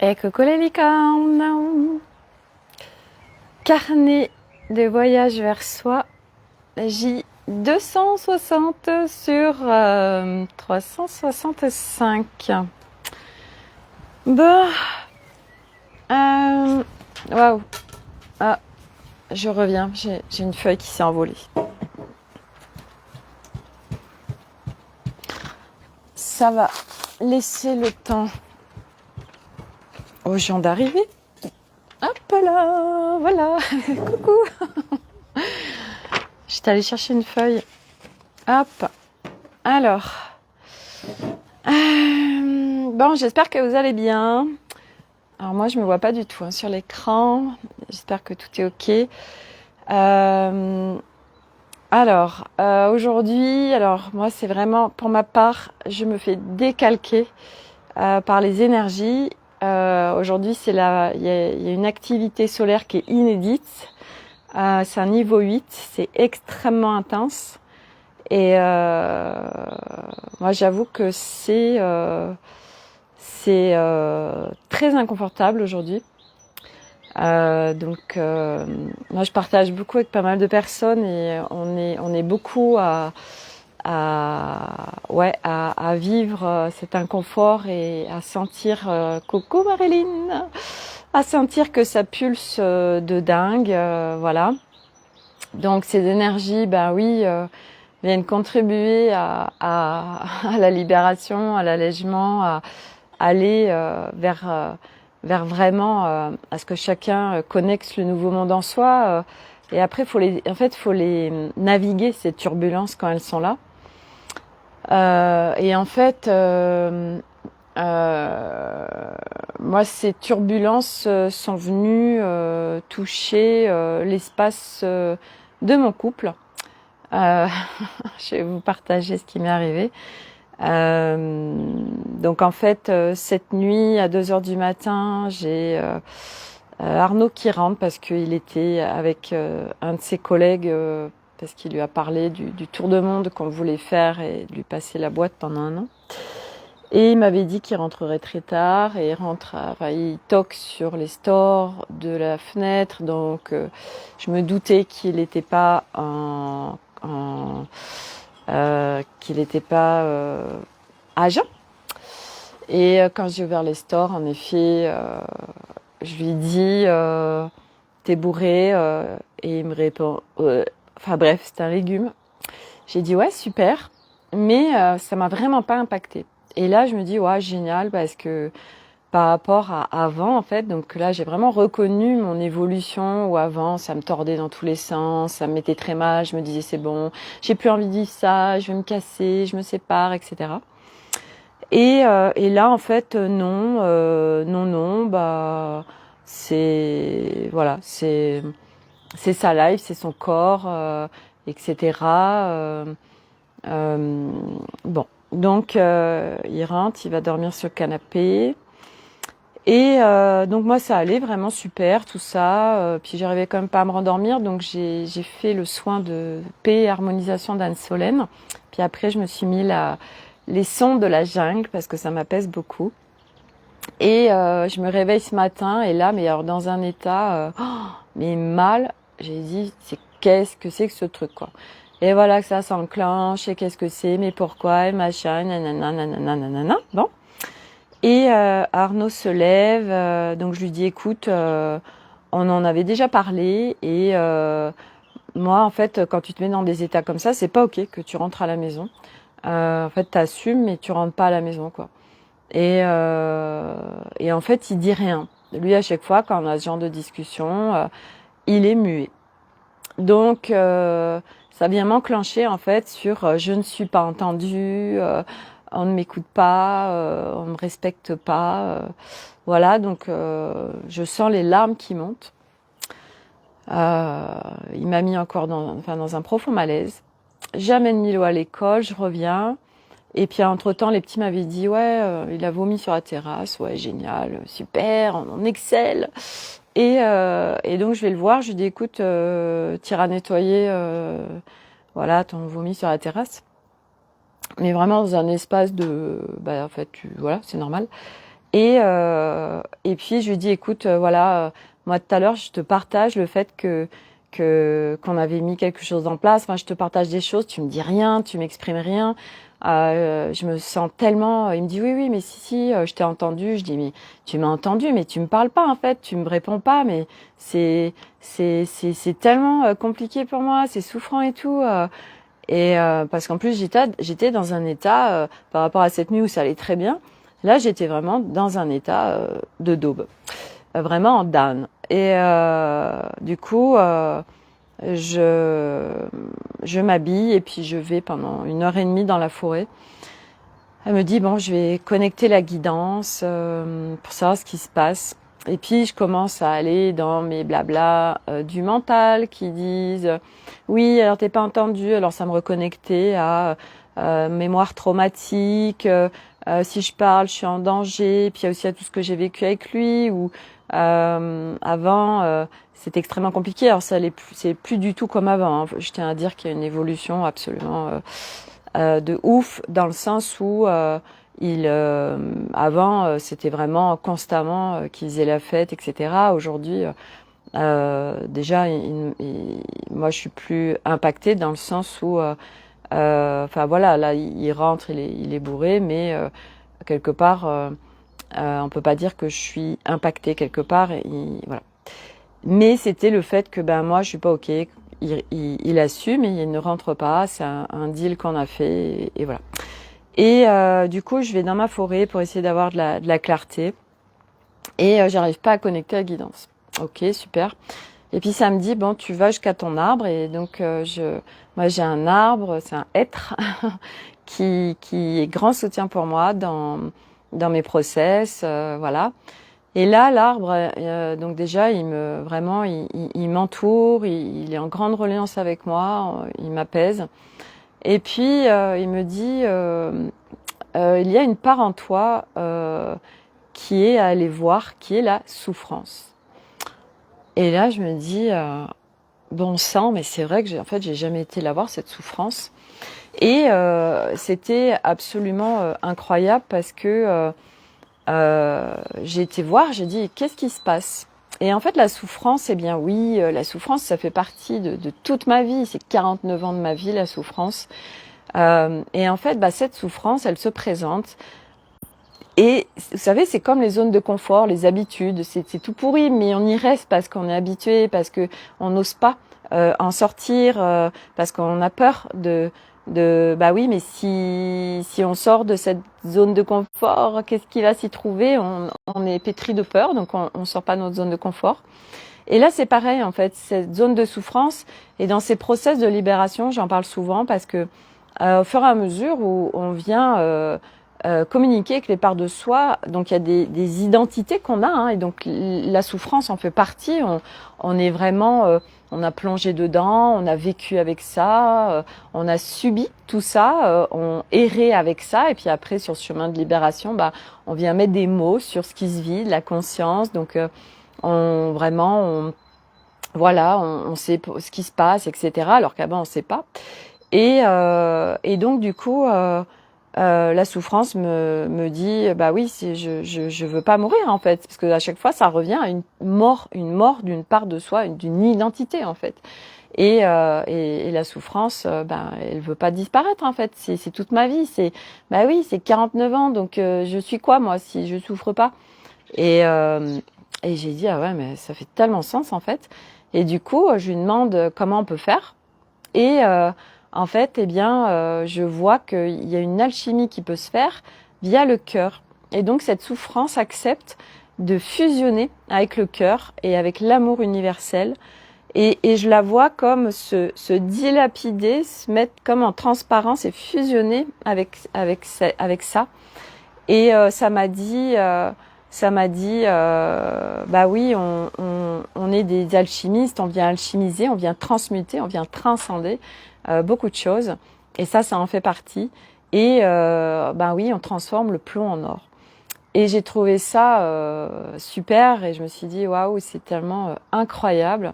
Et coucou les licornes. Carnet de voyage vers soi, J260 sur 365. Bon, waouh, ah, je reviens, j'ai une feuille qui s'est envolée. Ça va laisser le temps aux gens d'arriver. Hop là, voilà, coucou. J'étais allée chercher une feuille. Hop, alors. Bon, j'espère que vous allez bien. Alors moi, je me vois pas du tout sur l'écran. J'espère que tout est ok. Aujourd'hui, moi, c'est vraiment, pour ma part, je me fais décalquer par les énergies. Aujourd'hui, il y a une activité solaire qui est inédite. C'est un niveau 8, c'est extrêmement intense. Et moi, j'avoue que c'est très inconfortable aujourd'hui. Moi, je partage beaucoup avec pas mal de personnes et on est beaucoup à vivre cet inconfort et à sentir, coucou Marilyn, à sentir que ça pulse de dingue, voilà. Donc ces énergies, viennent contribuer à la libération, à l'allègement, à aller vers vraiment à ce que chacun connecte le nouveau monde en soi. Et après, faut les naviguer, ces turbulences quand elles sont là. Moi, ces turbulences sont venues toucher l'espace de mon couple. Je vais vous partager ce qui m'est arrivé. Donc en fait, cette nuit à 2h du matin, j'ai Arnaud qui rentre parce qu'il était avec un de ses collègues parce qu'il lui a parlé du tour de monde qu'on voulait faire et de lui passer la boîte pendant 1 an. Et il m'avait dit qu'il rentrerait très tard et il toque sur les stores de la fenêtre, donc je me doutais qu'il n'était pas agent. Et quand j'ai ouvert les stores, en effet, je lui dis t'es bourré et il me répond c'est un légume. J'ai dit ouais super, mais ça m'a vraiment pas impacté. Et là je me dis ouais génial parce que par rapport à avant en fait, donc là j'ai vraiment reconnu mon évolution où avant ça me tordait dans tous les sens, ça me mettait très mal, je me disais c'est bon, j'ai plus envie de vivre ça, je vais me casser, je me sépare, etc. Et là en fait non, c'est sa life, c'est son corps, etc. Donc il rentre, il va dormir sur le canapé. Et donc moi ça allait vraiment super tout ça. Puis j'arrivais quand même pas à me rendormir, donc j'ai fait le soin de paix et harmonisation d'Anne Solène. Puis après je me suis mis les sons de la jungle parce que ça m'apaise beaucoup. Et je me réveille ce matin et là, mais alors dans un état mais mal, j'ai dit qu'est-ce que c'est que ce truc quoi. Et voilà que ça s'enclenche et qu'est-ce que c'est, mais pourquoi et machin, nanana, nanana, nanana. Bon. Et Arnaud se lève, donc je lui dis écoute, on en avait déjà parlé et moi en fait quand tu te mets dans des états comme ça, c'est pas ok que tu rentres à la maison. En fait t'assumes mais tu rentres pas à la maison quoi. Et en fait il dit rien. Lui à chaque fois quand on a ce genre de discussion, il est muet. Donc ça vient m'enclencher en fait sur je ne suis pas entendue. On ne m'écoute pas, on ne me respecte pas. Voilà, donc je sens les larmes qui montent. Il m'a mis encore dans un profond malaise. J'amène Milo à l'école, je reviens. Et puis entre-temps, les petits m'avaient dit, ouais, il a vomi sur la terrasse, ouais, génial, super, on excelle. Et donc je vais le voir, je lui dis, écoute, t'iras nettoyer ton vomi sur la terrasse. Mais vraiment dans un espace de, voilà, c'est normal. Et puis je lui dis, écoute, voilà, moi tout à l'heure, je te partage le fait qu'on avait mis quelque chose en place. Enfin, je te partage des choses, tu me dis rien, tu m'exprimes rien. Je me sens tellement. Il me dit, oui, oui, mais si, je t'ai entendu. Je dis, mais tu m'as entendu, mais tu me parles pas en fait, tu me réponds pas. Mais c'est tellement compliqué pour moi, c'est souffrant et tout. Parce qu'en plus j'étais dans un état par rapport à cette nuit où ça allait très bien. Là, j'étais vraiment dans un état de daube, vraiment en down. Du coup, je m'habille et puis je vais pendant 1 heure et demie dans la forêt. Elle me dit, bon, je vais connecter la guidance pour savoir ce qui se passe. Et puis, je commence à aller dans mes blablas du mental qui disent, oui, alors t'es pas entendu, alors ça me reconnectait à mémoire traumatique, si je parle, je suis en danger, puis il y a aussi à tout ce que j'ai vécu avec lui, ou avant, c'était extrêmement compliqué, alors c'est plus du tout comme avant, hein. Je tiens à dire qu'il y a une évolution absolument de ouf, dans le sens où avant, c'était vraiment constamment qu'ils faisaient la fête, etc. Aujourd'hui, déjà, moi, je suis plus impactée dans le sens où, enfin voilà, là, il rentre, il est bourré, mais quelque part, on peut pas dire que je suis impactée quelque part. Voilà. Mais c'était le fait que ben moi, je suis pas ok. Il assume et il ne rentre pas. C'est un deal qu'on a fait et voilà. Et du coup, je vais dans ma forêt pour essayer d'avoir de la clarté. Et j'arrive pas à connecter la guidance. Ok, super. Et puis ça me dit, bon, tu vas jusqu'à ton arbre. Et donc, moi, j'ai un arbre, c'est un hêtre qui est grand soutien pour moi dans mes process, voilà. Et là, l'arbre, donc déjà, il m'entoure, il est en grande reliance avec moi, il m'apaise. Et puis, il me dit, il y a une part en toi qui est à aller voir, qui est la souffrance. Et là, je me dis, bon sang, mais c'est vrai que j'ai jamais été la voir, cette souffrance. Et c'était absolument incroyable parce que j'ai été voir, j'ai dit, qu'est-ce qui se passe? Et en fait, la souffrance, eh bien oui, la souffrance, ça fait partie de toute ma vie. C'est 49 ans de ma vie, la souffrance. Et en fait, cette souffrance, elle se présente. Et vous savez, c'est comme les zones de confort, les habitudes. C'est tout pourri, mais on y reste parce qu'on est habitué, parce que on n'ose pas en sortir, parce qu'on a peur bah oui, mais si on sort de cette zone de confort, qu'est-ce qui va s'y trouver? On est pétri de peur, donc on sort pas de notre zone de confort. Et là, c'est pareil, en fait, cette zone de souffrance. Et dans ces process de libération, j'en parle souvent parce que au fur et à mesure où on vient communiquer avec les parts de soi, donc il y a des identités qu'on a, hein, et donc la souffrance en fait partie. On est vraiment, on a plongé dedans, on a vécu avec ça, on a subi tout ça, on errait avec ça, et puis après sur ce chemin de libération, on vient mettre des mots sur ce qui se vit, la conscience, donc voilà, on sait ce qui se passe, etc. Alors qu'avant on sait pas. Et donc du coup, la souffrance me dit, bah oui, je veux pas mourir en fait, parce que à chaque fois ça revient à une mort d'une part de soi, d'une identité en fait. Et la souffrance, elle veut pas disparaître en fait. C'est toute ma vie. Bah oui, c'est 49 ans, donc je suis quoi moi si je souffre pas? Et j'ai dit, ah ouais, mais ça fait tellement sens en fait. Et du coup, je lui demande comment on peut faire. Et en fait, eh bien, je vois qu'il y a une alchimie qui peut se faire via le cœur. Et donc, cette souffrance accepte de fusionner avec le cœur et avec l'amour universel. Et je la vois comme se dilapider, se mettre comme en transparence et fusionner avec ça. Et ça m'a dit, bah oui, on est des alchimistes, on vient alchimiser, on vient transmuter, on vient transcender beaucoup de choses. Et ça en fait partie. Et bah oui, on transforme le plomb en or. Et j'ai trouvé ça super et je me suis dit, waouh, c'est tellement incroyable.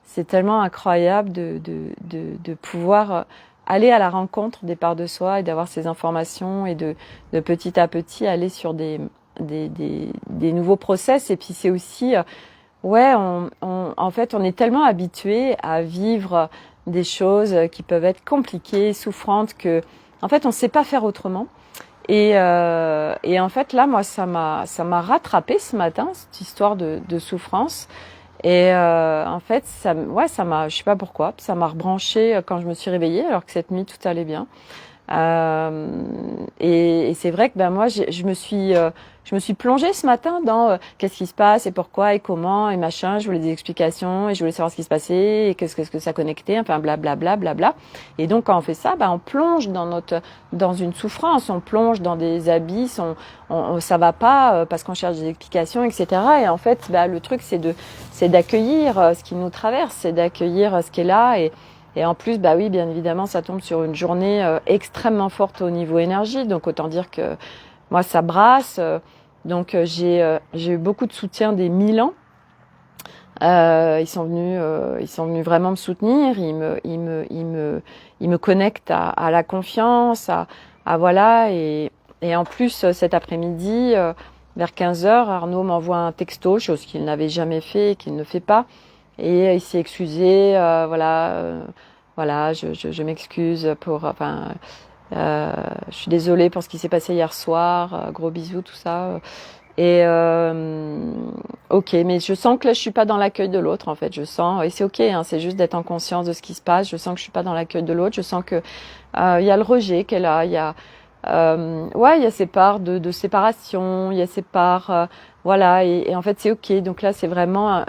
C'est tellement incroyable de pouvoir aller à la rencontre des parts de soi et d'avoir ces informations et de petit à petit aller sur des des nouveaux process. Et puis c'est aussi, ouais, en fait, on est tellement habitué à vivre des choses qui peuvent être compliquées, souffrantes, que en fait, on ne sait pas faire autrement. Et en fait, là, moi, ça m'a rattrapé ce matin, cette histoire de souffrance. Et en fait, ouais, je sais pas pourquoi, ça m'a rebranché quand je me suis réveillée, alors que cette nuit tout allait bien. Et c'est vrai que ben moi, je me suis plongée ce matin dans qu'est-ce qui se passe et pourquoi et comment et machin. Je voulais des explications et je voulais savoir ce qui se passait et qu'est-ce que ça connectait, enfin blablabla, blabla. Et donc quand on fait ça, ben on plonge dans une souffrance, on plonge dans des abysses, ça va pas parce qu'on cherche des explications, etc. Et en fait, ben, le truc c'est d'accueillir ce qui nous traverse, c'est d'accueillir ce qui est là et en plus, bah oui, bien évidemment, ça tombe sur une journée extrêmement forte au niveau énergie. Donc autant dire que moi, ça brasse. Donc j'ai eu beaucoup de soutien des Milans. Ils sont venus vraiment me soutenir. Ils me connectent à la confiance, à voilà. Et en plus, cet après-midi, vers 15 heures, Arnaud m'envoie un texto, chose qu'il n'avait jamais fait et qu'il ne fait pas. Et il s'est excusé, voilà, je m'excuse pour, enfin, je suis désolée pour ce qui s'est passé hier soir, gros bisous, tout ça. Et ok, mais je sens que là, je suis pas dans l'accueil de l'autre, en fait. Je sens, et c'est ok, hein, c'est juste d'être en conscience de ce qui se passe. Je sens que je suis pas dans l'accueil de l'autre. Je sens que il y a le rejet qui est là, il y a ouais, il y a ces parts de séparation, il y a ces parts, voilà, et en fait c'est ok. Donc là c'est vraiment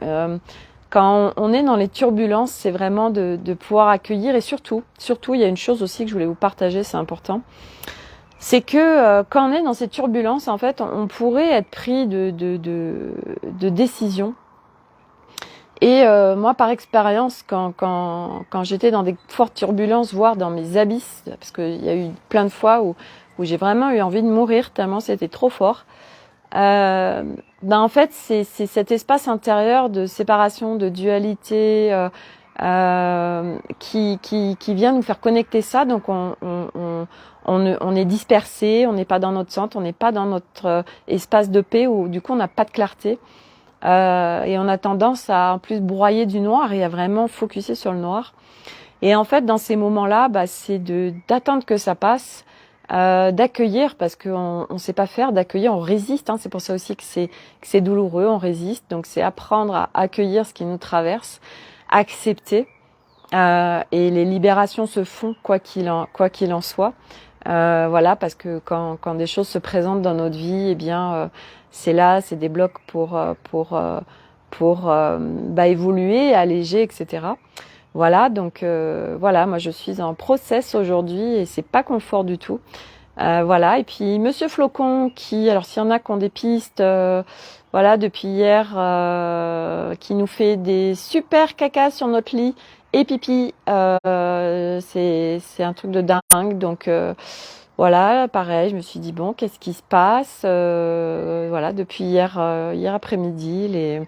quand on est dans les turbulences, c'est vraiment de pouvoir accueillir et surtout il y a une chose aussi que je voulais vous partager, c'est important, c'est que quand on est dans ces turbulences, en fait, on pourrait être pris de décisions. Et moi, par expérience, quand j'étais dans des fortes turbulences, voire dans mes abysses, parce qu'il y a eu plein de fois où j'ai vraiment eu envie de mourir tellement c'était trop fort. Ben en fait, c'est cet espace intérieur de séparation, de dualité, qui vient nous faire connecter ça. Donc on est dispersé, on n'est pas dans notre centre, on n'est pas dans notre espace de paix où du coup on n'a pas de clarté. Et on a tendance à en plus broyer du noir et à vraiment focuser sur le noir. Et en fait, dans ces moments-là, bah, c'est d'attendre que ça passe, d'accueillir parce qu'on ne sait pas faire, d'accueillir, on résiste. Hein, c'est pour ça aussi que c'est douloureux, on résiste. Donc c'est apprendre à accueillir ce qui nous traverse, accepter. Et les libérations se font quoi qu'il en soit. Voilà, parce que quand des choses se présentent dans notre vie, eh bien c'est là, c'est des blocs pour bah, évoluer, alléger, etc. Voilà, donc voilà, moi je suis en process aujourd'hui et c'est pas confort du tout. Voilà, et puis Monsieur Flocon alors s'il y en a qui ont des pistes, voilà, depuis hier, qui nous fait des super cacas sur notre lit et pipi, c'est un truc de dingue, donc voilà, pareil, je me suis dit bon, qu'est-ce qui se passe, voilà, depuis hier après-midi,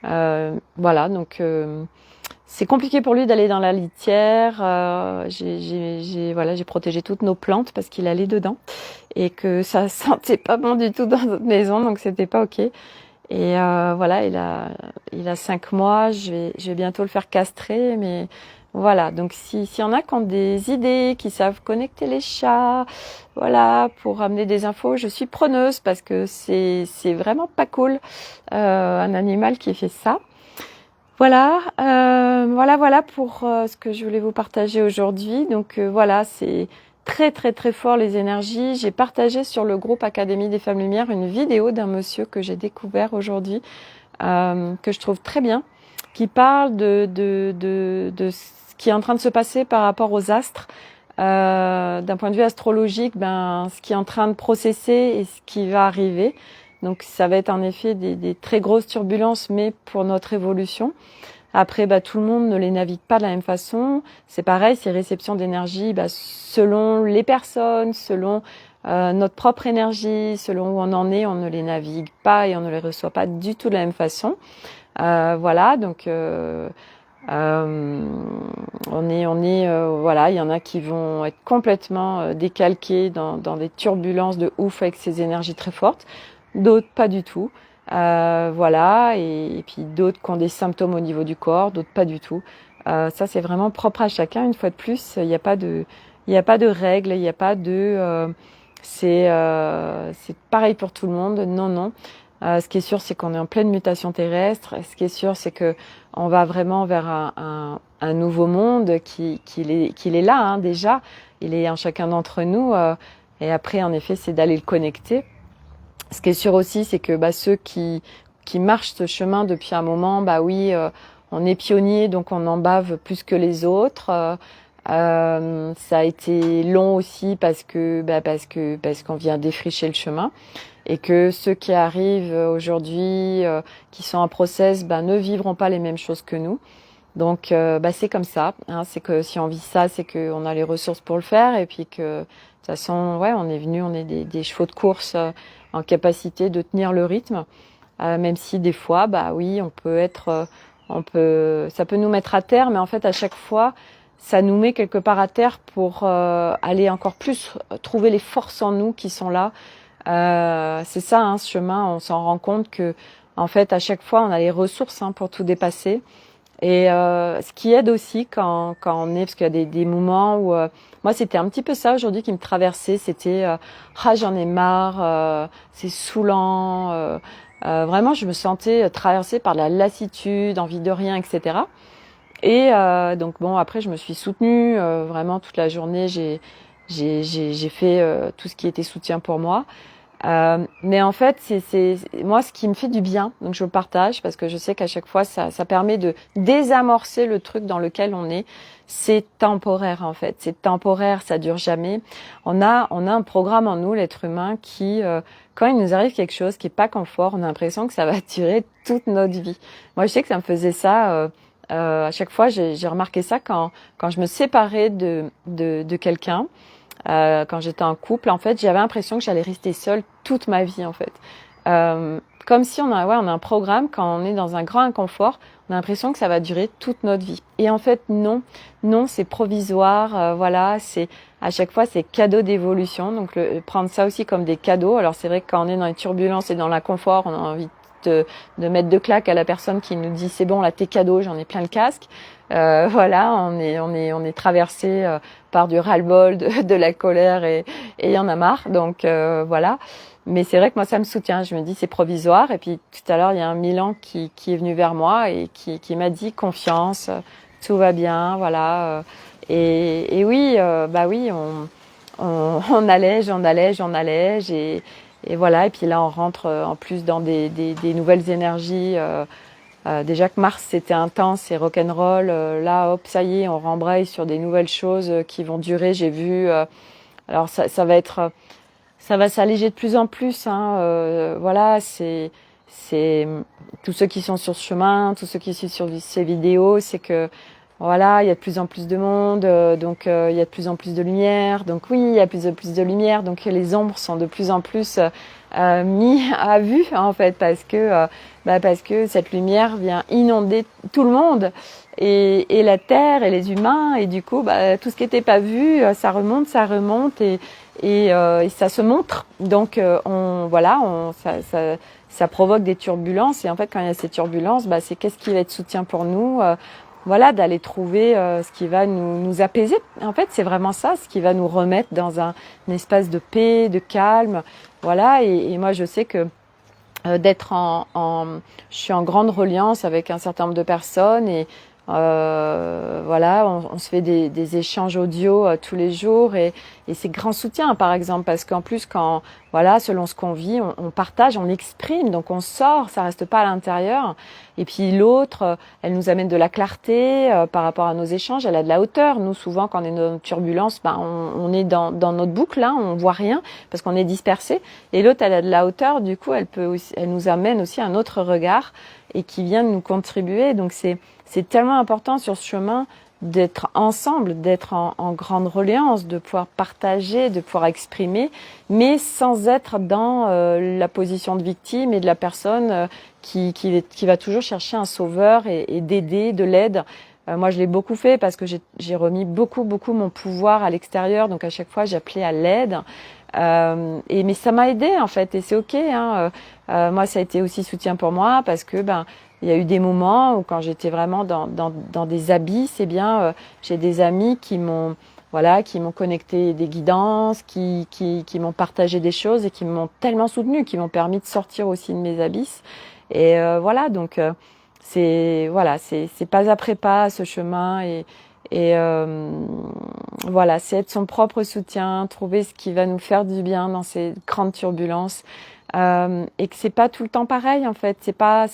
voilà, donc c'est compliqué pour lui d'aller dans la litière. J'ai protégé toutes nos plantes parce qu'il allait dedans et que ça sentait pas bon du tout dans notre maison, donc c'était pas ok. Et voilà, il a 5 mois. Je vais bientôt le faire castrer, mais voilà. Donc s'il y en a qui ont des idées, qui savent connecter les chats, voilà, pour amener des infos, je suis preneuse parce que c'est vraiment pas cool un animal qui fait ça. Voilà, voilà pour ce que je voulais vous partager aujourd'hui. Donc voilà, c'est très très très fort les énergies. J'ai partagé sur le groupe Académie des Femmes Lumière une vidéo d'un monsieur que j'ai découvert aujourd'hui, que je trouve très bien, qui parle de ce qui est en train de se passer par rapport aux astres. D'un point de vue astrologique, ben ce qui est en train de processer et ce qui va arriver. Donc ça va être en effet des très grosses turbulences, mais pour notre évolution. Après, bah, tout le monde ne les navigue pas de la même façon. C'est pareil, ces réceptions d'énergie, bah, selon les personnes, selon notre propre énergie, selon où on en est, on ne les navigue pas et on ne les reçoit pas du tout de la même façon. Voilà, donc voilà, il y en a qui vont être complètement décalqués dans des turbulences de ouf avec ces énergies très fortes. d'autres pas du tout. Voilà, et puis d'autres qui ont des symptômes au niveau du corps, d'autres pas du tout. Ça, c'est vraiment propre à chacun. Une fois de plus, il n'y a pas de règles, il n'y a pas de, c'est pareil pour tout le monde. Non, non. Ce qui est sûr, c'est qu'on est en pleine mutation terrestre. Ce qui est sûr, c'est que on va vraiment vers un nouveau monde qu'il est là, hein, déjà. Il est en chacun d'entre nous. Et après, en effet, c'est d'aller le connecter. Ce qui est sûr aussi, c'est que ceux qui marchent ce chemin depuis un moment, bah oui, on est pionnier, donc on en bave plus que les autres. Ça a été long aussi parce qu'on vient défricher le chemin et que ceux qui arrivent aujourd'hui, qui sont en process, ne vivront pas les mêmes choses que nous. Donc c'est comme ça, hein, c'est que si on vit ça, c'est qu'on a les ressources pour le faire et puis que de toute façon, ouais, on est des chevaux de course en capacité de tenir le rythme, même si des fois, oui, ça peut nous mettre à terre, mais en fait à chaque fois, ça nous met quelque part à terre pour aller encore plus trouver les forces en nous qui sont là. C'est ça, hein, ce chemin, on s'en rend compte que en fait à chaque fois, on a les ressources pour tout dépasser. Et ce qui aide aussi quand on est, parce qu'il y a des moments où moi c'était un petit peu ça aujourd'hui qui me traversait, c'était j'en ai marre, c'est saoulant, vraiment je me sentais traversée par de la lassitude, envie de rien, etc. Et donc bon, après je me suis soutenue vraiment toute la journée, j'ai fait tout ce qui était soutien pour moi. Mais en fait, c'est moi ce qui me fait du bien, donc je le partage parce que je sais qu'à chaque fois ça permet de désamorcer le truc dans lequel on est. C'est temporaire en fait, c'est temporaire, ça dure jamais. On a un programme en nous, l'être humain, qui quand il nous arrive quelque chose qui est pas confort, on a l'impression que ça va durer toute notre vie. Moi, je sais que ça me faisait ça. À chaque fois, j'ai remarqué ça quand je me séparais de quelqu'un. Quand j'étais en couple, en fait, j'avais l'impression que j'allais rester seule toute ma vie, en fait. Comme si on a un programme, quand on est dans un grand inconfort, on a l'impression que ça va durer toute notre vie. Et en fait, non, c'est provisoire, voilà, à chaque fois, c'est cadeau d'évolution. Donc, prendre ça aussi comme des cadeaux. Alors, c'est vrai que quand on est dans les turbulences et dans l'inconfort, on a envie de mettre deux claques à la personne qui nous dit c'est bon, là, t'es cadeau, j'en ai plein le casque. Voilà, on est traversé par du ras-le-bol, de la colère et il y en a marre. Donc voilà. Mais c'est vrai que moi ça me soutient. Je me dis c'est provisoire. Et puis tout à l'heure il y a un Milan qui est venu vers moi et qui m'a dit confiance, tout va bien, voilà. Et oui, oui, on allège et voilà. Et puis là on rentre en plus dans des nouvelles énergies. Déjà que Mars c'était intense et rock'n'roll, là hop ça y est on rembraye sur des nouvelles choses qui vont durer. J'ai vu, alors ça va s'alléger de plus en plus. Voilà, c'est tous ceux qui sont sur ce chemin, tous ceux qui suivent sur ces vidéos, c'est que voilà il y a de plus en plus de monde, donc il y a de plus en plus de lumière. Donc oui il y a de plus en plus de lumière, donc les ombres sont de plus en plus mis à vue en fait parce que cette lumière vient inonder tout le monde et la terre et les humains et du coup tout ce qui n'était pas vu ça remonte et ça se montre donc ça provoque des turbulences et en fait quand il y a ces turbulences c'est qu'est-ce qui va être soutien pour nous voilà d'aller trouver ce qui va nous apaiser. En fait c'est vraiment ça ce qui va nous remettre dans un espace de paix, de calme. Voilà, et moi je sais que d'être je suis en grande reliance avec un certain nombre de personnes et voilà, on se fait des échanges audio tous les jours et c'est grand soutien par exemple parce qu'en plus quand voilà selon ce qu'on vit, on partage, on exprime, donc on sort, ça reste pas à l'intérieur. Et puis l'autre, elle nous amène de la clarté par rapport à nos échanges, elle a de la hauteur. Nous souvent quand on est dans une turbulence, on est dans notre boucle là, on voit rien parce qu'on est dispersé. Et l'autre elle a de la hauteur, du coup elle nous amène aussi un autre regard et qui vient nous contribuer. Donc c'est tellement important sur ce chemin d'être ensemble, d'être en grande reliance, de pouvoir partager, de pouvoir exprimer, mais sans être dans la position de victime et de la personne qui va toujours chercher un sauveur et d'aider, de l'aide. Moi, je l'ai beaucoup fait parce que j'ai remis beaucoup mon pouvoir à l'extérieur. Donc, à chaque fois, j'appelais à l'aide. Mais ça m'a aidé en fait, et c'est ok. Hein. Moi, ça a été aussi soutien pour moi parce que il y a eu des moments où quand j'étais vraiment dans des abysses, eh bien, j'ai des amis qui m'ont connecté des guidances, qui m'ont partagé des choses et qui m'ont tellement soutenu, qui m'ont permis de sortir aussi de mes abysses. Et voilà, donc c'est pas après pas ce chemin et voilà, c'est être son propre soutien, trouver ce qui va nous faire du bien dans ces grandes turbulences et que c'est pas tout le temps pareil en fait, c'est pas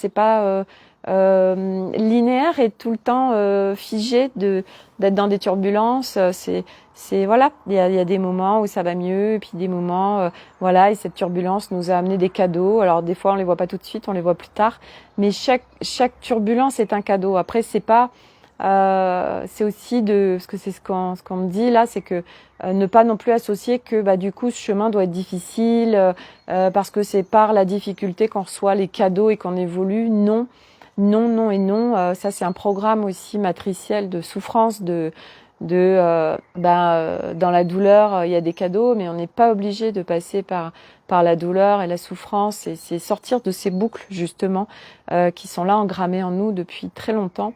linéaire et tout le temps figé d'être dans des turbulences. C'est voilà, il y a des moments où ça va mieux et puis des moments voilà, et cette turbulence nous a amené des cadeaux. Alors des fois on les voit pas tout de suite, on les voit plus tard, mais chaque turbulence est un cadeau. Après c'est pas c'est aussi parce que c'est ce qu'on me dit là, c'est que ne pas non plus associer que du coup ce chemin doit être difficile parce que c'est par la difficulté qu'on reçoit les cadeaux et qu'on évolue. Non, non et non. Ça c'est un programme aussi matriciel de souffrance, dans la douleur il y a des cadeaux, mais on n'est pas obligé de passer par la douleur et la souffrance. Et c'est sortir de ces boucles justement qui sont là engrammées en nous depuis très longtemps.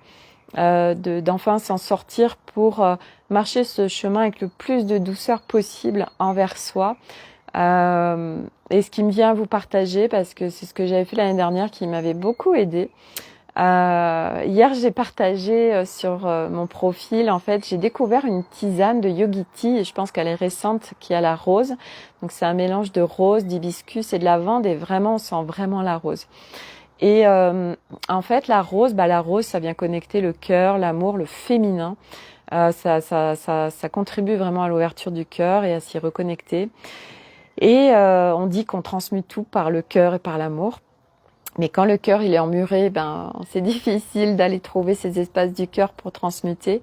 D'enfin s'en sortir pour marcher ce chemin avec le plus de douceur possible envers soi. Et ce qui me vient à vous partager, parce que c'est ce que j'avais fait l'année dernière qui m'avait beaucoup aidé. Hier, j'ai partagé sur mon profil, en fait, j'ai découvert une tisane de Yogi Tea, et je pense qu'elle est récente, qui a la rose. Donc c'est un mélange de rose, d'hibiscus et de lavande, et vraiment, on sent vraiment la rose. Et en fait, la rose, ça vient connecter le cœur, l'amour, le féminin. Ça contribue vraiment à l'ouverture du cœur et à s'y reconnecter. Et on dit qu'on transmute tout par le cœur et par l'amour. Mais quand le cœur il est emmuré, c'est difficile d'aller trouver ces espaces du cœur pour transmuter.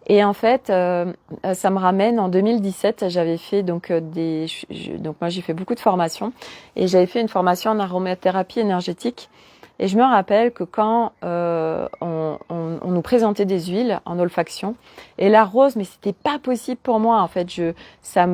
Et en fait, ça me ramène en 2017, j'avais fait donc moi j'ai fait beaucoup de formations et j'avais fait une formation en aromathérapie énergétique. Et je me rappelle que quand on nous présentait des huiles en olfaction et la rose, mais c'était pas possible pour moi en fait. C'est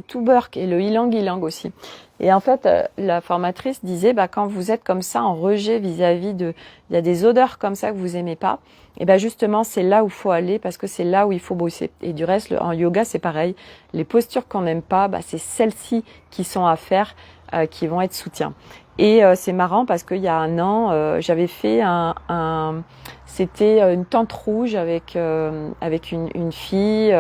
tout burk, et le ylang-ylang aussi. Et en fait, la formatrice disait quand vous êtes comme ça en rejet vis-à-vis il y a des odeurs comme ça que vous aimez pas, et justement c'est là où il faut aller parce que c'est là où il faut bosser. Et du reste, en yoga c'est pareil. Les postures qu'on n'aime pas, c'est celles-ci qui sont à faire, qui vont être soutien. Et c'est marrant parce qu'il y a un an, j'avais fait c'était une tente rouge avec une fille.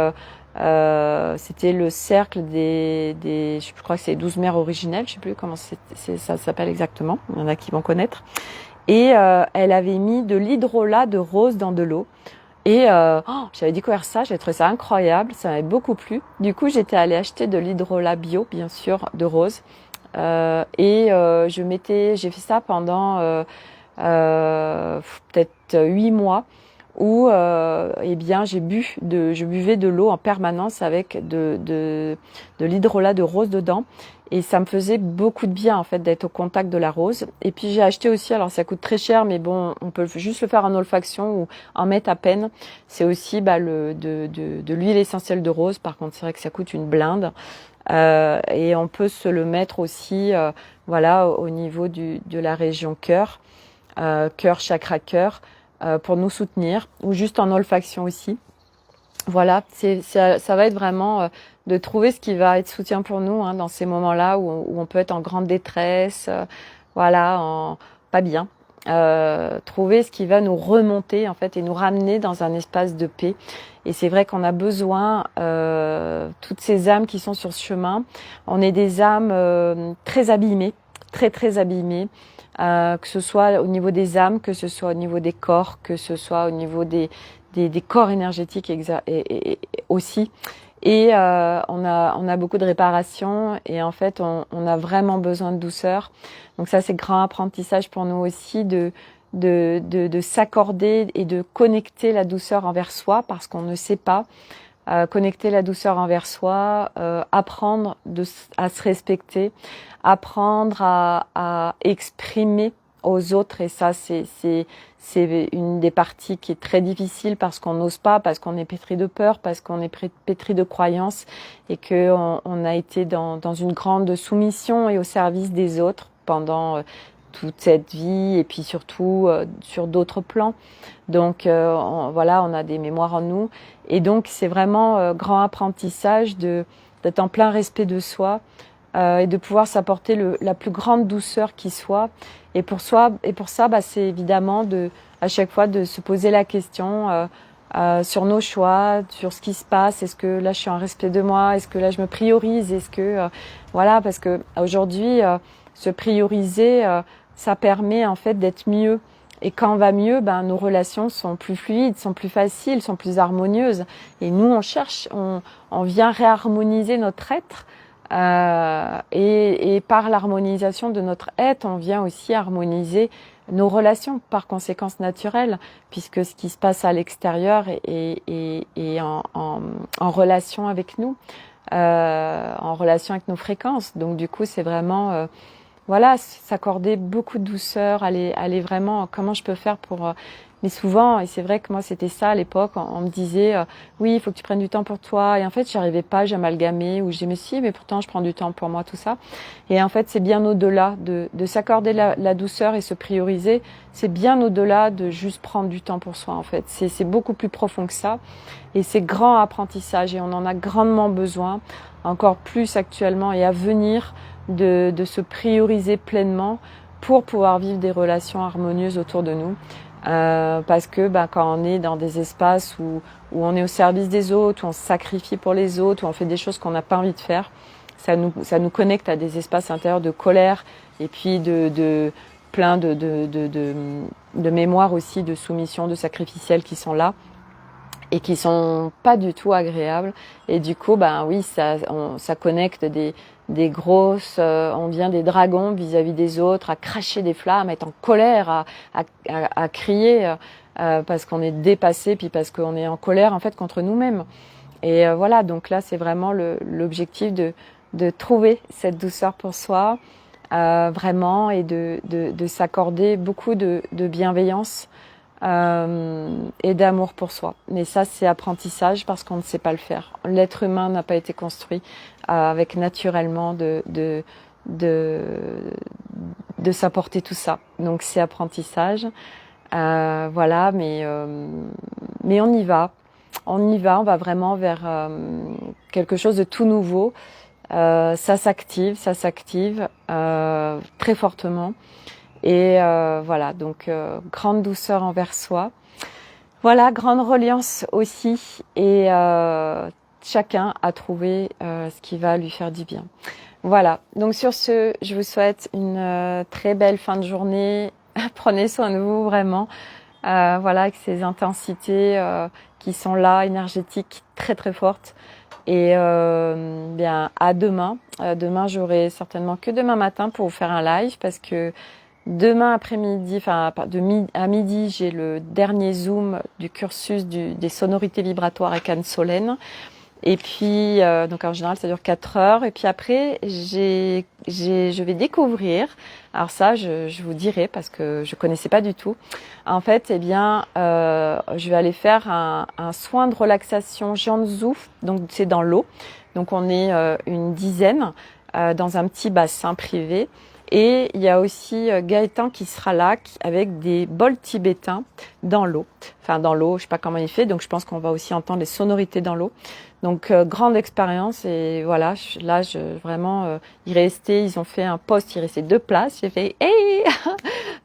C'était le cercle je crois que c'est 12 mères originelles, je sais plus comment ça s'appelle exactement. Il y en a qui vont connaître. Et elle avait mis de l'hydrolat de rose dans de l'eau. Et j'avais découvert ça, j'avais trouvé ça incroyable, ça m'avait beaucoup plu. Du coup, j'étais allée acheter de l'hydrolat bio, bien sûr, de rose. J'ai fait ça pendant peut-être 8 mois où je buvais de l'eau en permanence avec de l'hydrolat de rose dedans, et ça me faisait beaucoup de bien en fait d'être au contact de la rose. Et puis j'ai acheté aussi, alors ça coûte très cher, mais bon, on peut juste le faire en olfaction ou en mettre à peine. C'est aussi de l'huile essentielle de rose. Par contre, c'est vrai que ça coûte une blinde. Et on peut se le mettre aussi au niveau de la région cœur, chakra cœur, pour nous soutenir, ou juste en olfaction aussi. Voilà, ça va être vraiment de trouver ce qui va être soutien pour nous dans ces moments-là où on peut être en grande détresse, pas bien. Trouver ce qui va nous remonter en fait et nous ramener dans un espace de paix. Et c'est vrai qu'on a besoin, toutes ces âmes qui sont sur ce chemin, on est des âmes très abîmées, très abîmées, que ce soit au niveau des âmes, que ce soit au niveau des corps, que ce soit au niveau des corps énergétiques et aussi. Et on a beaucoup de réparations, et en fait on a vraiment besoin de douceur. Donc ça, c'est grand apprentissage pour nous aussi de s'accorder et de connecter la douceur envers soi, parce qu'on ne sait pas connecter la douceur envers soi, apprendre à se respecter, apprendre à exprimer aux autres. Et ça, c'est une des parties qui est très difficile parce qu'on n'ose pas, parce qu'on est pétri de peur, parce qu'on est pétri de croyances et que on a été dans une grande soumission et au service des autres pendant toute cette vie et puis surtout sur d'autres plans. Donc voilà, on a des mémoires en nous et donc c'est vraiment grand apprentissage d'être en plein respect de soi et de pouvoir s'apporter la plus grande douceur qui soit. Et pour ça, c'est évidemment à chaque fois de se poser la question sur nos choix, sur ce qui se passe. Est-ce que là je suis en respect de moi? Est-ce que là je me priorise? Est-ce que voilà, parce que aujourd'hui se prioriser, ça permet en fait d'être mieux. Et quand on va mieux, nos relations sont plus fluides, sont plus faciles, sont plus harmonieuses. Et nous, on vient réharmoniser notre être. Et par l'harmonisation de notre être, on vient aussi harmoniser nos relations par conséquence naturelle, puisque ce qui se passe à l'extérieur est en relation avec nous, en relation avec nos fréquences. Donc du coup, c'est vraiment voilà, s'accorder beaucoup de douceur, aller vraiment, comment je peux faire pour... mais souvent, et c'est vrai que moi c'était ça à l'époque, on me disait, oui, il faut que tu prennes du temps pour toi, et en fait, j'y arrivais pas, j'amalgamais, ou je me suis dit, mais pourtant, je prends du temps pour moi, tout ça. Et en fait, c'est bien au-delà de s'accorder la douceur et se prioriser, c'est bien au-delà de juste prendre du temps pour soi, en fait. C'est beaucoup plus profond que ça, et c'est grand apprentissage, et on en a grandement besoin, encore plus actuellement et à venir, de se prioriser pleinement pour pouvoir vivre des relations harmonieuses autour de nous. Parce que quand on est dans des espaces où on est au service des autres, où on se sacrifie pour les autres, où on fait des choses qu'on n'a pas envie de faire, ça nous connecte à des espaces intérieurs de colère et puis de plein de mémoires aussi de soumission, de sacrificiel qui sont là et qui sont pas du tout agréables. Et du coup, oui, ça connecte des grosses, on devient des dragons vis-à-vis des autres, à cracher des flammes, à être en colère, à crier parce qu'on est dépassé, puis parce qu'on est en colère en fait contre nous-mêmes. Et voilà, donc là, c'est vraiment l'objectif de trouver cette douceur pour soi, vraiment, et de s'accorder beaucoup de bienveillance. Et d'amour pour soi. Mais ça, c'est apprentissage parce qu'on ne sait pas le faire. L'être humain n'a pas été construit avec naturellement de s'apporter tout ça. Donc c'est apprentissage. Voilà, mais on y va. On va vraiment vers quelque chose de tout nouveau. Ça s'active très fortement. Et voilà, donc grande douceur envers soi. Voilà, grande reliance aussi. Et chacun a trouvé ce qui va lui faire du bien. Voilà, donc sur ce, je vous souhaite une très belle fin de journée. Prenez soin de vous vraiment. Voilà, avec ces intensités qui sont là, énergétiques, très très fortes. Et bien à demain. Demain, j'aurai certainement que demain matin pour vous faire un live parce que demain après-midi, à midi, j'ai le dernier Zoom du cursus des sonorités vibratoires avec Anne Solène. Et puis, donc en général, ça dure 4 heures. Et puis après, je vais découvrir. Alors ça, je vous dirai parce que je connaissais pas du tout. En fait, je vais aller faire un soin de relaxation Jianzhou. Donc c'est dans l'eau. Donc on est une dizaine dans un petit bassin privé. Et il y a aussi Gaëtan qui sera là avec des bols tibétains dans l'eau. Enfin, dans l'eau, je sais pas comment il fait, donc je pense qu'on va aussi entendre les sonorités dans l'eau. Donc, grande expérience. Et voilà, vraiment, ils ont fait un post, il restait 2 places. J'ai fait, hey,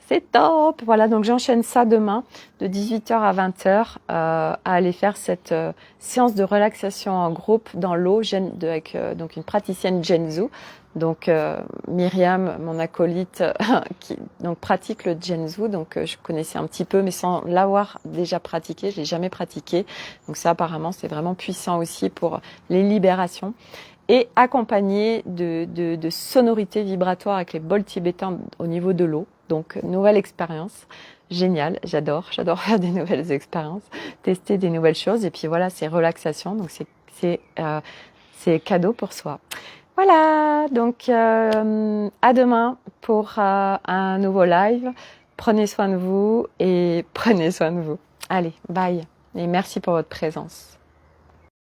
c'est top. Voilà, donc j'enchaîne ça demain, de 18h à 20h, à aller faire cette séance de relaxation en groupe dans l'eau, avec donc une praticienne Genzu. Donc Myriam, mon acolyte, qui donc pratique le Genzu, donc je connaissais un petit peu, mais sans l'avoir déjà pratiqué, je l'ai jamais pratiqué. Donc ça, apparemment, c'est vraiment puissant aussi pour les libérations. Et accompagné de sonorités vibratoires avec les bols tibétains au niveau de l'eau. Donc nouvelle expérience, géniale, j'adore faire des nouvelles expériences, tester des nouvelles choses. Et puis voilà, c'est relaxation, donc c'est cadeau pour soi. Voilà, donc à demain pour un nouveau live. Prenez soin de vous et prenez soin de vous. Allez, bye et merci pour votre présence.